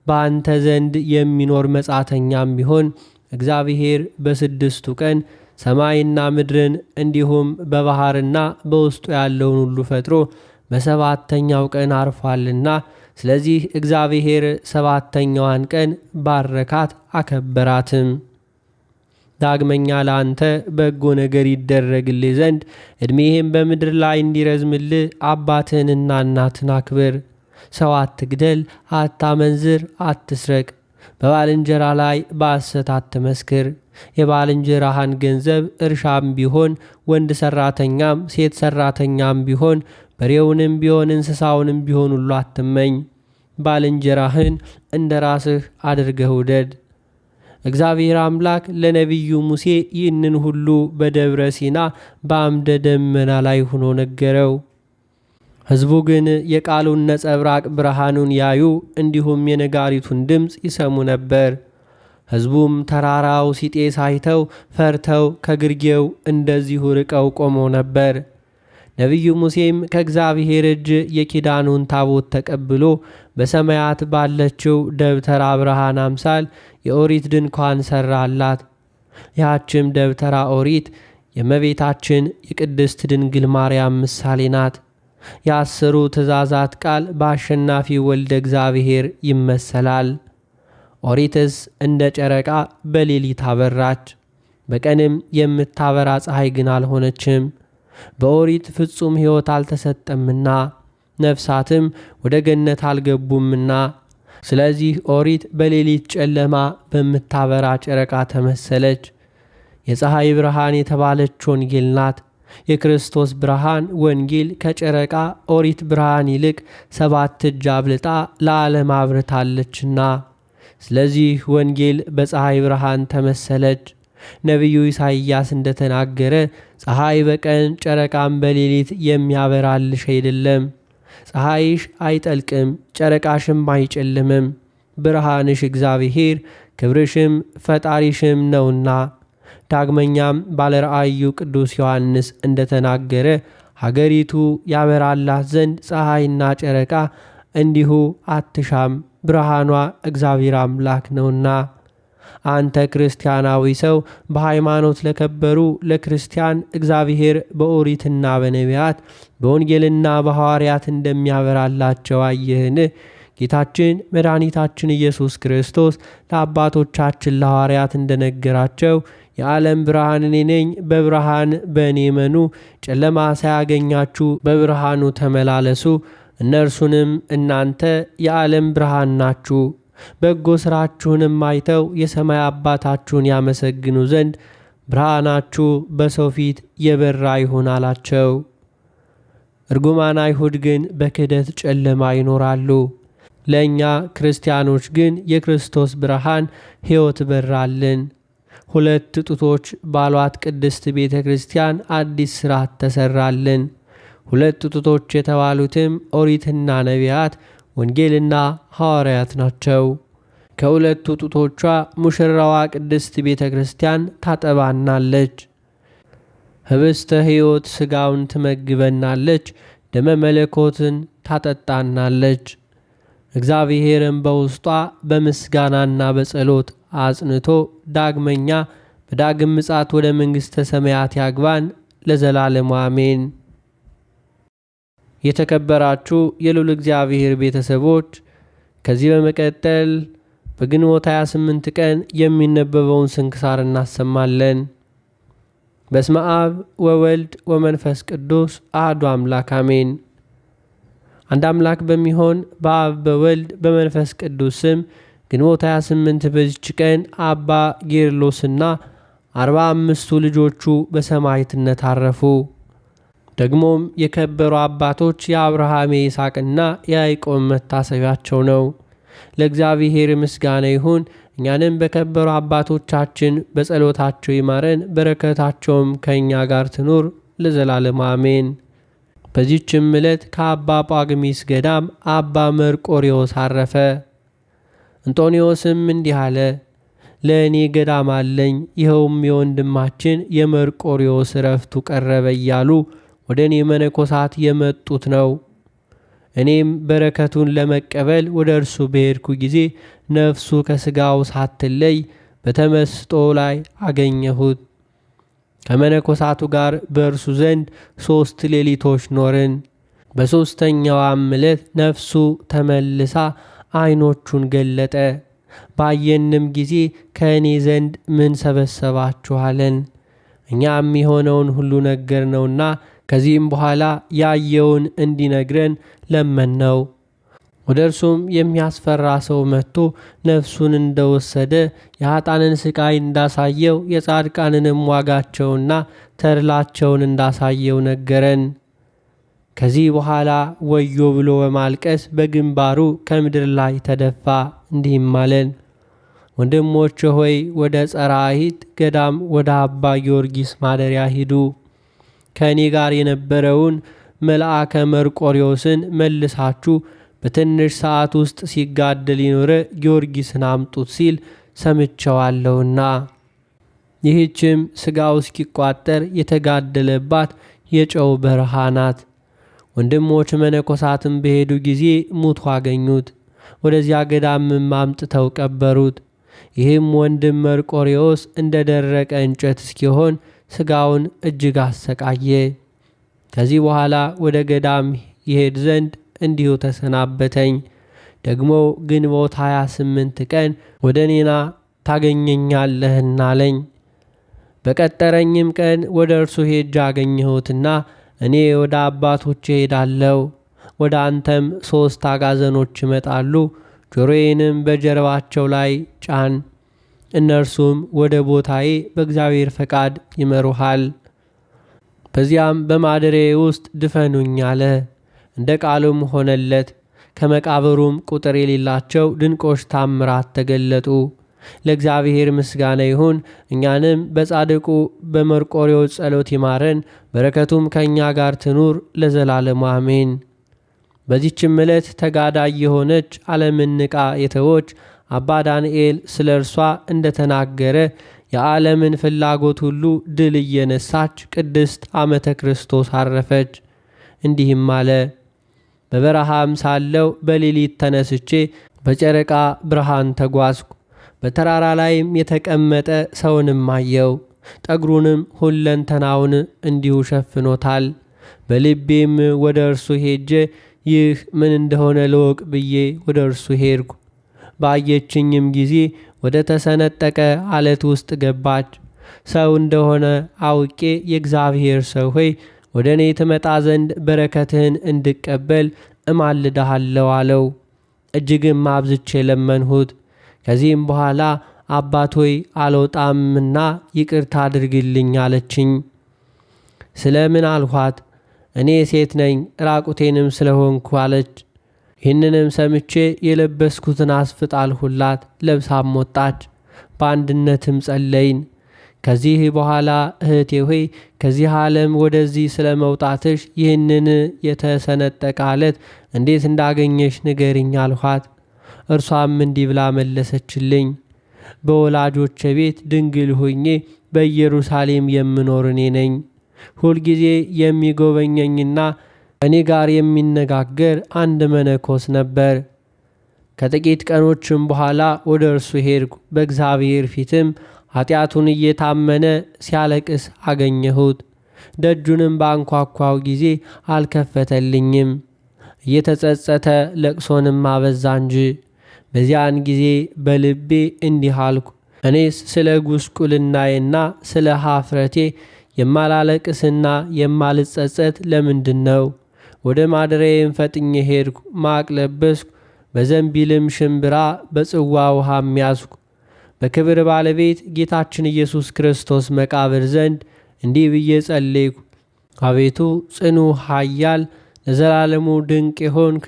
[SPEAKER 1] በአንተ ዘንድ የሚኖር መጻተኛም ቢሆን እግዚአብሔር በ6ቱ ቀን ሰማይና ምድርን እንዲሁም በባህርና በውስጡ ያለውን ሁሉ ፈጥሮ በ7ተኛው ቀን አርፏልና፣ ስለዚህ እግዚአብሔር 7ተኛዋን ቀን ባረካት አከበራትም። ዳግመኛ ለአንተ በጎ ነገር ይደረግልህ ዘንድ ዕድሜህም በምድር ላይ እንዲረዝምልህ አባትህንና እናትን አክብር። ሰው አትግደል፣ አታመንዝር፣ አትስረቅ፣ በባልንጀራ ላይ በሐሰት አትመስክር። የባልንጀራህን ገንዘብ እርሻም ቢሆን ወንድ ሰራተኛም ሴት ሰራተኛም ቢሆን በሬውንም ቢሆን እንስሳውንም ቢሆን ሁሉ አትመኝ። ባልንጀራህን እንደ ራስህ አድርገህ ውደድ። እግዚአብሔር አምላክ ለነቢዩ ሙሴ ይህንን ሁሉ በደብረ ሲና በአምደ ደመና ላይ ሆኖ ነገረው። ሕዝቡ ግን የቃሉን ነጸብራቅ ብርሃኑን ያዩ እንዲሁም የነጋሪቱን ድምፅ ይሰሙ ነበር። ሕዝቡም ተራራው ሲጤስ አይተው ፈርተው ከግርጌው እንደዚሁ ርቀው ቆመው ነበር። ነቢዩ ሙሴም ከእግዚአብሔር እጅ የኪዳኑን ታቦት ተቀብሎ በሰማያት ባለችው ደብተራ ብርሃን አምሳል የኦሪት ድንኳን ሠራላት። ያችም ደብተራ ኦሪት የእመቤታችን የቅድስት ድንግል ማርያም ምሳሌ ናት። የ10ሩ ትእዛዛት ቃል በአሸናፊ ወልደ እግዚአብሔር ይመሰላል። ኦሪትስ እንደ ጨረቃ በሌሊት አበራች፣ በቀንም የምታበራ ፀሐይ ግን አልሆነችም። በኦሪት ፍጹም ሕይወት አልተሰጠምና ነፍሳትም ወደ ገነት አልገቡምና፣ ስለዚህ ኦሪት በሌሊት ጨለማ በምታበራ ጨረቃ ተመሰለች። የፀሐይ ብርሃን የተባለች ወንጌል ናት። የክርስቶስ ብርሃን ወንጌል ከጨረቃ ኦሪት ብርሃን ይልቅ 7 እጅ አብልጣ ለዓለም አብርታለችና፣ ስለዚህ ወንጌል በፀሐይ ብርሃን ተመሰለች። ነቢዩ ኢሳይያስ እንደተናገረ ፀሐይ በቀን ጨረቃም በሌሊት የሚያበራልሽ አይደለም። ፀሐይሽ አይጠልቅም፣ ጨረቃሽም አይጨልምም፣ ብርሃንሽ እግዚአብሔር ክብርሽም ፈጣሪሽም ነውና። ዳግመኛም ባለራእዩ ቅዱስ ዮሐንስ እንደተናገረ ሀገሪቱ ያበራላት ዘንድ ፀሐይና ጨረቃ እንዲሁ አትሻም፣ ብርሃኗ እግዚአብሔር አምላክ ነውና። አንተ ክርስቲያናዊ ሰው በሃይማኖት ለከበሩ ለክርስቲያን እግዚአብሔር በኦሪትና በነቢያት በወንጌልና በሐዋርያት እንደሚያበራላቸው አየህን? ጌታችን መድኃኒታችን ኢየሱስ ክርስቶስ ለአባቶቻችን ለሐዋርያት እንደነገራቸው የዓለም ብርሃን እኔ ነኝ፣ በብርሃን በእኔ መኑ፣ ጨለማ ሳያገኛችሁ በብርሃኑ ተመላለሱ፣ እነርሱንም እናንተ የዓለም ብርሃን ናችሁ፣ በጎ ሥራችሁንም አይተው የሰማይ አባታችሁን ያመሰግኑ ዘንድ ብርሃናችሁ በሰው ፊት የበራ ይሁን አላቸው። እርጉማን አይሁድ ግን በክህደት ጨለማ ይኖራሉ። ለእኛ ክርስቲያኖች ግን የክርስቶስ ብርሃን ሕይወት በራልን። 2 ጡቶች ባሏት ቅድስት ቤተ ክርስቲያን አዲስ ሥርዓት ተሠራልን። 2 ጡቶች የተባሉትም ኦሪትና ነቢያት ወንጌልና ሐዋርያት ናቸው። ከ2 ጡቶቿ ሙሽራዋ ቅድስት ቤተ ክርስቲያን ታጠባናለች። ህብስተ ሕይወት ሥጋውን ትመግበናለች፣ ደመ መለኮትን ታጠጣናለች። እግዚአብሔርም በውስጧ በምስጋናና በጸሎት አጽንቶ ዳግመኛ በዳግም ምጽአት ወደ መንግሥተ ሰማያት ያግባን ለዘላለሙ አሜን። የተከበራችሁ የልዑል እግዚአብሔር ቤተሰቦች፣ ከዚህ በመቀጠል በግንቦት 28 ቀን የሚነበበውን ስንክሳር እናሰማለን። በስመ አብ ወወልድ ወመንፈስ ቅዱስ አሐዱ አምላክ አሜን። አንድ አምላክ በሚሆን በአብ በወልድ በመንፈስ ቅዱስ ስም ግንቦት 28 በዚች ቀን አባ ጌርሎስና 45ቱ ልጆቹ በሰማዕትነት አረፉ። ደግሞም የከበሩ አባቶች የአብርሃም የይስሐቅና የያዕቆብ መታሰቢያቸው ነው። ለእግዚአብሔር ምስጋና ይሁን። እኛንም በከበሩ አባቶቻችን በጸሎታቸው ይማረን፣ በረከታቸውም ከእኛ ጋር ትኑር ለዘላለሙ አሜን። በዚህችም ዕለት ከአባ ጳግሚስ ገዳም አባ መርቆሬዎስ አረፈ። እንጦንዮስም እንዲህ አለ፣ ለእኔ ገዳም አለኝ፣ ይኸውም የወንድማችን የመርቆሬዎስ ዕረፍቱ ቀረበ እያሉ ወደ እኔ መነኮሳት የመጡት ነው። እኔም በረከቱን ለመቀበል ወደ እርሱ በሄድኩ ጊዜ ነፍሱ ከሥጋው ሳትለይ በተመስጦ ላይ አገኘሁት። ከመነኮሳቱ ጋር በእርሱ ዘንድ 3 ሌሊቶች ኖርን። በሦስተኛዋም ዕለት ነፍሱ ተመልሳ ዓይኖቹን ገለጠ። ባየንም ጊዜ ከእኔ ዘንድ ምን ሰበሰባችኋለን? እኛም የሆነውን ሁሉ ነገር ነውና ከዚህም በኋላ ያየውን እንዲነግረን ለመነው። ወደ እርሱም የሚያስፈራ ሰው መጥቶ ነፍሱን እንደወሰደ የኃጥአንን ስቃይ እንዳሳየው የጻድቃንንም ዋጋቸውና ተድላቸውን እንዳሳየው ነገረን። ከዚህ በኋላ ወዮ ብሎ በማልቀስ በግንባሩ ከምድር ላይ ተደፋ፣ እንዲህም አለን፣ ወንድሞቼ ሆይ ወደ ጸራሂት ገዳም ወደ አባ ጊዮርጊስ ማደሪያ ሂዱ። ከእኔ ጋር የነበረውን መልአከ መርቆሬዎስን መልሳችሁ በትንሽ ሰዓት ውስጥ ሲጋደል ይኖረ ጊዮርጊስን አምጡት ሲል ሰምቸዋለሁና። ይህችም ሥጋው እስኪቋጠር የተጋደለባት የጨው በረሃ ናት። ወንድሞች መነኮሳትም በሄዱ ጊዜ ሙቶ አገኙት። ወደዚያ ገዳምም አምጥተው ቀበሩት። ይህም ወንድም መርቆሬዎስ እንደ ደረቀ እንጨት እስኪሆን ሥጋውን እጅግ አሰቃየ። ከዚህ በኋላ ወደ ገዳም ይሄድ ዘንድ እንዲሁ ተሰናበተኝ። ደግሞ ግንቦት 28 ቀን ወደ እኔና ታገኘኛለህና አለኝ። በቀጠረኝም ቀን ወደ እርሱ ሄጄ አገኘሁትና እኔ ወደ አባቶቼ ሄዳለሁ፣ ወደ አንተም 3 አጋዘኖች ይመጣሉ፣ ጆሮዬንም በጀርባቸው ላይ ጫን፣ እነርሱም ወደ ቦታዬ በእግዚአብሔር ፈቃድ ይመሩሃል። በዚያም በማደሪያዬ ውስጥ ድፈኑኝ አለ። እንደ ቃሉም ሆነለት። ከመቃብሩም ቁጥር የሌላቸው ድንቆች ታምራት ተገለጡ። ለእግዚአብሔር ምስጋና ይሁን። እኛንም በጻድቁ በመርቆሬዎስ ጸሎት ይማረን፣ በረከቱም ከእኛ ጋር ትኑር ለዘላለሙ አሜን። በዚችም ዕለት ተጋዳይ የሆነች ዓለምን ንቃ የተወች አባ ዳንኤል ስለ እርሷ እንደተናገረ የዓለምን ፍላጎት ሁሉ ድል እየነሳች ቅድስት ዓመተ ክርስቶስ አረፈች። እንዲህም አለ። በበረሃም ሳለው በሌሊት ተነስቼ በጨረቃ ብርሃን ተጓዝኩ። በተራራ ላይም የተቀመጠ ሰውንም አየው። ጠጉሩንም ሁለንተናውን እንዲሁ ሸፍኖታል። በልቤም ወደ እርሱ ሄጄ ይህ ምን እንደሆነ ልወቅ ብዬ ወደ እርሱ ሄድኩ። ባየችኝም ጊዜ ወደ ተሰነጠቀ አለት ውስጥ ገባች። ሰው እንደሆነ አውቄ የእግዚአብሔር ሰው ሆይ ወደ እኔ ትመጣ ዘንድ በረከትህን እንድቀበል እማልድሃለሁ አለው። እጅግም አብዝቼ ለመንሁት። ከዚህም በኋላ አባት ሆይ አልወጣምና ይቅርታ አድርግልኝ አለችኝ። ስለምን አልኋት። እኔ ሴት ነኝ ራቁቴንም ስለሆንኩ አለች። ይህንንም ሰምቼ የለበስኩትን አስፍጣልሁላት፣ ለብሳም ወጣች። በአንድነትም ጸለይን። ከዚህ በኋላ እህቴ ሆይ ከዚህ ዓለም ወደዚህ ስለ መውጣትሽ ይህንን የተሰነጠቀ አለት እንዴት እንዳገኘሽ ንገሪኝ አልኋት። እርሷም እንዲህ ብላ መለሰችልኝ። በወላጆቼ ቤት ድንግል ሆኜ በኢየሩሳሌም የምኖር እኔ ነኝ። ሁልጊዜ የሚጎበኘኝና እኔ ጋር የሚነጋገር አንድ መነኮስ ነበር። ከጥቂት ቀኖችም በኋላ ወደ እርሱ ሄድኩ። በእግዚአብሔር ፊትም ኃጢአቱን እየታመነ ሲያለቅስ አገኘሁት። ደጁንም ባንኳኳው ጊዜ አልከፈተልኝም። እየተጸጸተ ለቅሶንም አበዛ እንጂ። በዚያን ጊዜ በልቤ እንዲህ አልኩ፣ እኔስ ስለ ጉስቁልናዬና ስለ ኀፍረቴ የማላለቅስና የማልጸጸት ለምንድን ነው? ወደ ማደሪያዬም ፈጥኜ ሄድኩ። ማቅ ለበስኩ፣ በዘንቢልም ሽምብራ በጽዋ ውሃም ያዝኩ። በክብር ባለቤት ጌታችን ኢየሱስ ክርስቶስ መቃብር ዘንድ እንዲህ ብዬ ጸለይኩ። አቤቱ ጽኑ ኃያል፣ ለዘላለሙ ድንቅ የሆንክ፣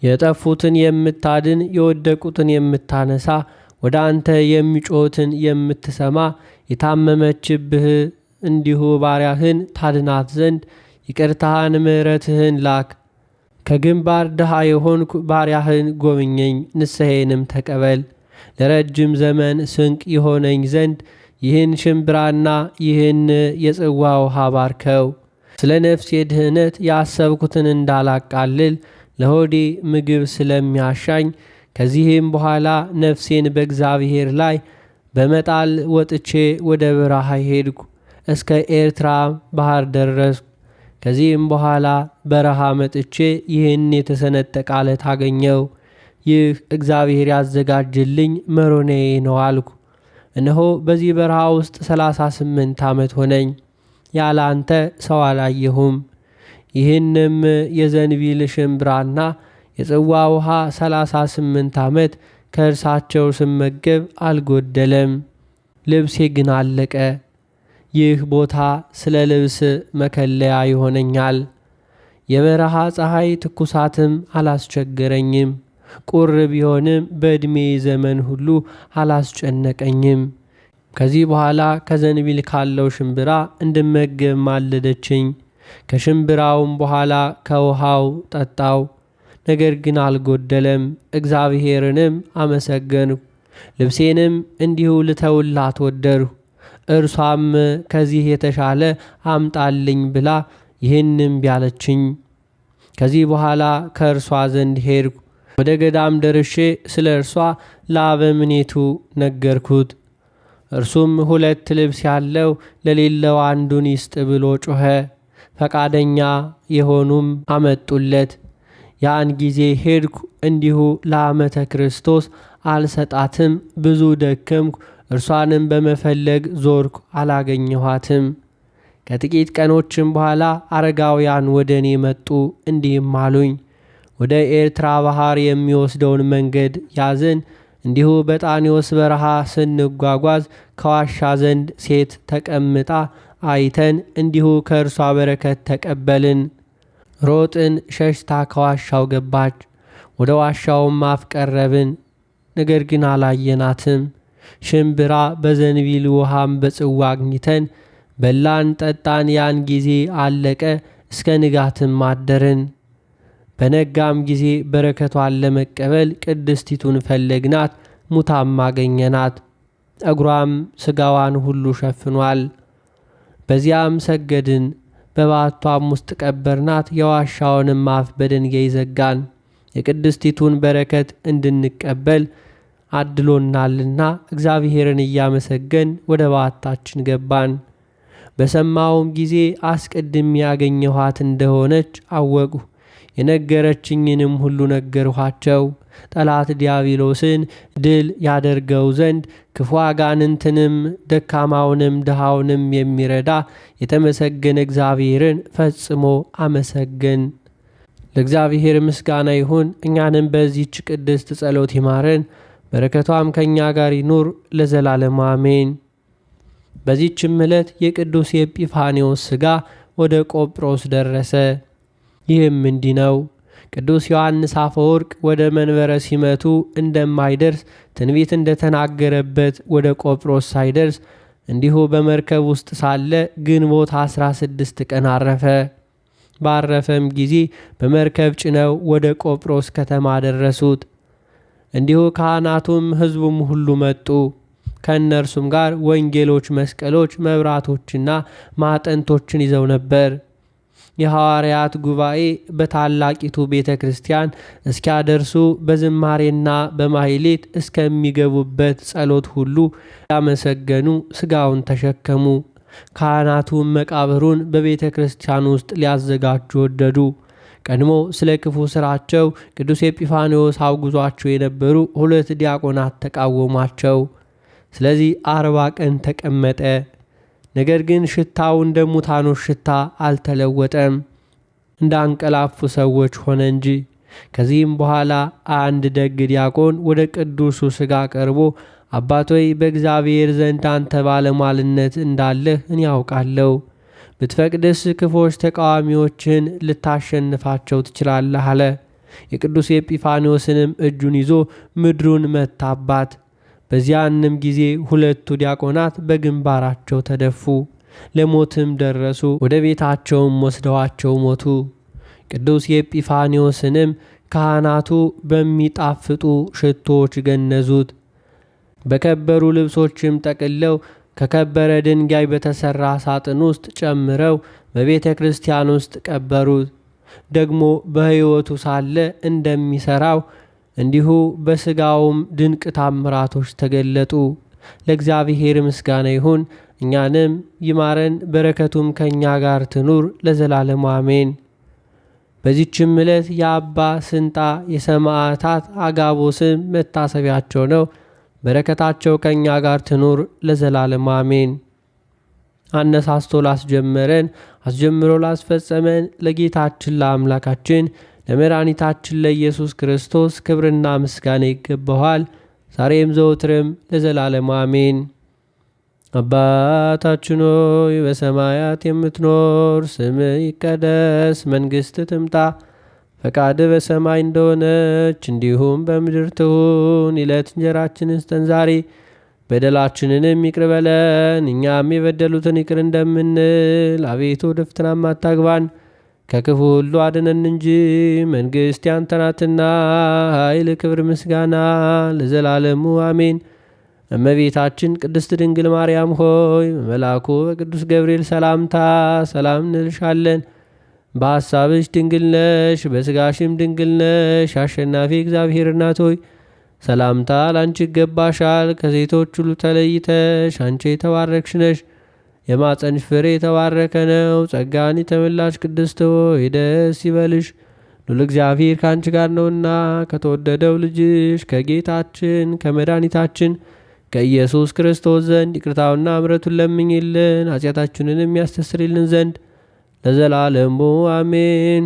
[SPEAKER 1] የጠፉትን የምታድን፣ የወደቁትን የምታነሳ፣ ወደ አንተ የሚጮሁትን የምትሰማ፣ የታመመችብህ እንዲሁ ባሪያህን ታድናት ዘንድ ይቅርታህን ምሕረትህን ላክ። ከግንባር ድሃ የሆንኩ ባሪያህን ጎብኘኝ፣ ንስሐዬንም ተቀበል። ለረጅም ዘመን ስንቅ የሆነኝ ዘንድ ይህን ሽምብራና ይህን የጽዋ ውሃ ባርከው። ስለ ነፍሴ ድህነት ያሰብኩትን እንዳላቃልል ለሆዴ ምግብ ስለሚያሻኝ ከዚህም በኋላ ነፍሴን በእግዚአብሔር ላይ በመጣል ወጥቼ ወደ በረሃ ሄድኩ። እስከ ኤርትራ ባህር ደረስኩ። ከዚህም በኋላ በረሃ መጥቼ ይህን የተሰነጠቀ አለት አገኘው። ይህ እግዚአብሔር ያዘጋጅልኝ መሮኔዬ ነው አልኩ። እነሆ በዚህ በረሃ ውስጥ 38 ዓመት ሆነኝ። ያለ አንተ ሰው አላየሁም። ይህንም የዘንቢል ሽምብራና የጽዋ ውሃ 38 ዓመት ከእርሳቸው ስመገብ አልጎደለም። ልብሴ ግን አለቀ። ይህ ቦታ ስለ ልብስ መከለያ ይሆነኛል። የበረሃ ፀሐይ ትኩሳትም አላስቸገረኝም። ቁር ቢሆንም በዕድሜ ዘመን ሁሉ አላስጨነቀኝም። ከዚህ በኋላ ከዘንቢል ካለው ሽምብራ እንድመገብ ማለደችኝ። ከሽምብራውም በኋላ ከውሃው ጠጣው፣ ነገር ግን አልጎደለም። እግዚአብሔርንም አመሰገንሁ። ልብሴንም እንዲሁ ልተውላት ወደድሁ። እርሷም ከዚህ የተሻለ አምጣልኝ ብላ ይህንም ቢያለችኝ። ከዚህ በኋላ ከእርሷ ዘንድ ሄድኩ። ወደ ገዳም ደርሼ ስለ እርሷ ለአበምኔቱ ነገርኩት። እርሱም 2 ልብስ ያለው ለሌለው አንዱን ይስጥ ብሎ ጮኸ። ፈቃደኛ የሆኑም አመጡለት። ያን ጊዜ ሄድኩ። እንዲሁ ለዓመተ ክርስቶስ አልሰጣትም። ብዙ ደከምኩ። እርሷንም በመፈለግ ዞርኩ፣ አላገኘኋትም። ከጥቂት ቀኖችም በኋላ አረጋውያን ወደ እኔ መጡ። እንዲህም አሉኝ፣ ወደ ኤርትራ ባህር የሚወስደውን መንገድ ያዝን። እንዲሁ በጣኔዎስ በረሃ ስንጓጓዝ ከዋሻ ዘንድ ሴት ተቀምጣ አይተን እንዲሁ ከእርሷ በረከት ተቀበልን። ሮጥን፣ ሸሽታ ከዋሻው ገባች። ወደ ዋሻውም አፍ ቀረብን፣ ነገር ግን አላየናትም። ሽምብራ በዘንቢል ውሃም በጽዋ አግኝተን በላን፣ ጠጣን። ያን ጊዜ አለቀ። እስከ ንጋትም አደርን። በነጋም ጊዜ በረከቷን ለመቀበል ቅድስቲቱን ፈለግናት። ሙታም አገኘናት። ጠጉሯም ስጋዋን ሁሉ ሸፍኗል። በዚያም ሰገድን። በባቷም ውስጥ ቀበርናት። የዋሻውንም አፍ በድንጋይ ዘጋን። የቅድስቲቱን በረከት እንድንቀበል አድሎናልና እግዚአብሔርን እያመሰገን ወደ ባታችን ገባን። በሰማውም ጊዜ አስቀድሜ ያገኘኋት እንደሆነች አወቁ። የነገረችኝንም ሁሉ ነገርኋቸው። ጠላት ዲያብሎስን ድል ያደርገው ዘንድ ክፉ አጋንንትንም ደካማውንም ድሃውንም የሚረዳ የተመሰገነ እግዚአብሔርን ፈጽሞ አመሰገን። ለእግዚአብሔር ምስጋና ይሁን። እኛንም በዚህች ቅድስት ጸሎት ይማረን፣ በረከቷም ከእኛ ጋር ይኑር ለዘላለሙ አሜን። በዚህችም ዕለት የቅዱስ ኤጲፋንዮስ ሥጋ ወደ ቆጵሮስ ደረሰ። ይህም እንዲህ ነው። ቅዱስ ዮሐንስ አፈወርቅ ወደ መንበረ ሲመቱ እንደማይደርስ ትንቢት እንደተናገረበት ወደ ቆጵሮስ ሳይደርስ እንዲሁ በመርከብ ውስጥ ሳለ ግንቦት 16 ቀን አረፈ። ባረፈም ጊዜ በመርከብ ጭነው ወደ ቆጵሮስ ከተማ ደረሱት። እንዲሁ ካህናቱም ሕዝቡም ሁሉ መጡ። ከእነርሱም ጋር ወንጌሎች፣ መስቀሎች፣ መብራቶችና ማዕጠንቶችን ይዘው ነበር። የሐዋርያት ጉባኤ በታላቂቱ ቤተ ክርስቲያን እስኪያደርሱ በዝማሬና በማሕሌት እስከሚገቡበት ጸሎት ሁሉ ያመሰገኑ ሥጋውን ተሸከሙ። ካህናቱም መቃብሩን በቤተ ክርስቲያን ውስጥ ሊያዘጋጁ ወደዱ። ቀድሞ ስለ ክፉ ሥራቸው ቅዱስ ኤጲፋንዮስ አውግዟቸው የነበሩ 2 ዲያቆናት ተቃወሟቸው። ስለዚህ 40 ቀን ተቀመጠ። ነገር ግን ሽታው እንደ ሙታኖች ሽታ አልተለወጠም፣ እንዳንቀላፉ ሰዎች ሆነ እንጂ። ከዚህም በኋላ አንድ ደግ ዲያቆን ወደ ቅዱሱ ሥጋ ቀርቦ አባቶይ በእግዚአብሔር ዘንድ አንተ ባለሟልነት እንዳለህ እኔ ያውቃለሁ። ብትፈቅድስ ክፎች ተቃዋሚዎችን ልታሸንፋቸው ትችላለህ አለ። የቅዱስ ኤጲፋንዮስንም እጁን ይዞ ምድሩን መታባት። በዚያንም ጊዜ 2ቱ ዲያቆናት በግንባራቸው ተደፉ፣ ለሞትም ደረሱ። ወደ ቤታቸውም ወስደዋቸው ሞቱ። ቅዱስ ኤጲፋንዮስንም ካህናቱ በሚጣፍጡ ሽቶዎች ገነዙት። በከበሩ ልብሶችም ጠቅለው ከከበረ ድንጋይ በተሰራ ሳጥን ውስጥ ጨምረው በቤተ ክርስቲያን ውስጥ ቀበሩት። ደግሞ በሕይወቱ ሳለ እንደሚሰራው እንዲሁ በሥጋውም ድንቅ ታምራቶች ተገለጡ። ለእግዚአብሔር ምስጋና ይሁን፣ እኛንም ይማረን፣ በረከቱም ከእኛ ጋር ትኑር ለዘላለሙ አሜን። በዚችም ዕለት የአባ ስንጣ የሰማዕታት አጋቦስም መታሰቢያቸው ነው። በረከታቸው ከእኛ ጋር ትኑር ለዘላለሙ አሜን። አነሳስቶ ላስጀመረን አስጀምሮ ላስፈጸመን ለጌታችን ለአምላካችን ለመድኃኒታችን ለኢየሱስ ክርስቶስ ክብርና ምስጋና ይገባዋል፣ ዛሬም ዘወትርም ለዘላለሙ አሜን። አባታችን ሆይ በሰማያት የምትኖር፣ ስምህ ይቀደስ፣ መንግሥትህ ትምጣ፣ ፈቃድህ በሰማይ እንደሆነች እንዲሁም በምድር ትሁን። የዕለት እንጀራችንን ስጠን ዛሬ፣ በደላችንንም ይቅር በለን እኛም የበደሉትን ይቅር እንደምንል፣ አቤቱ ወደ ፈተናም አታግባን ከክፉ ሁሉ አድነን እንጂ መንግሥት ያንተ ናትና፣ ኃይል፣ ክብር፣ ምስጋና ለዘላለሙ አሜን። እመቤታችን ቅድስት ድንግል ማርያም ሆይ በመልአኩ በቅዱስ ገብርኤል ሰላምታ ሰላም እንልሻለን። በሐሳብሽ ድንግል ነሽ፣ በሥጋሽም ድንግል ነሽ። አሸናፊ እግዚአብሔር እናት ሆይ ሰላምታ ላንቺ ይገባሻል። ከሴቶች ሁሉ ተለይተሽ አንቺ የተባረክሽ ነሽ። የማፀንሽ ፍሬ የተባረከ ነው። ጸጋን የተመላሽ ቅድስት ሆይ ደስ ይበልሽ፣ ሉል እግዚአብሔር ከአንቺ ጋር ነውና ከተወደደው ልጅሽ ከጌታችን ከመድኃኒታችን ከኢየሱስ ክርስቶስ ዘንድ ይቅርታውና ምሕረቱን ለምኝልን ኃጢአታችንን የሚያስተሰርይልን ዘንድ ለዘላለሙ አሜን።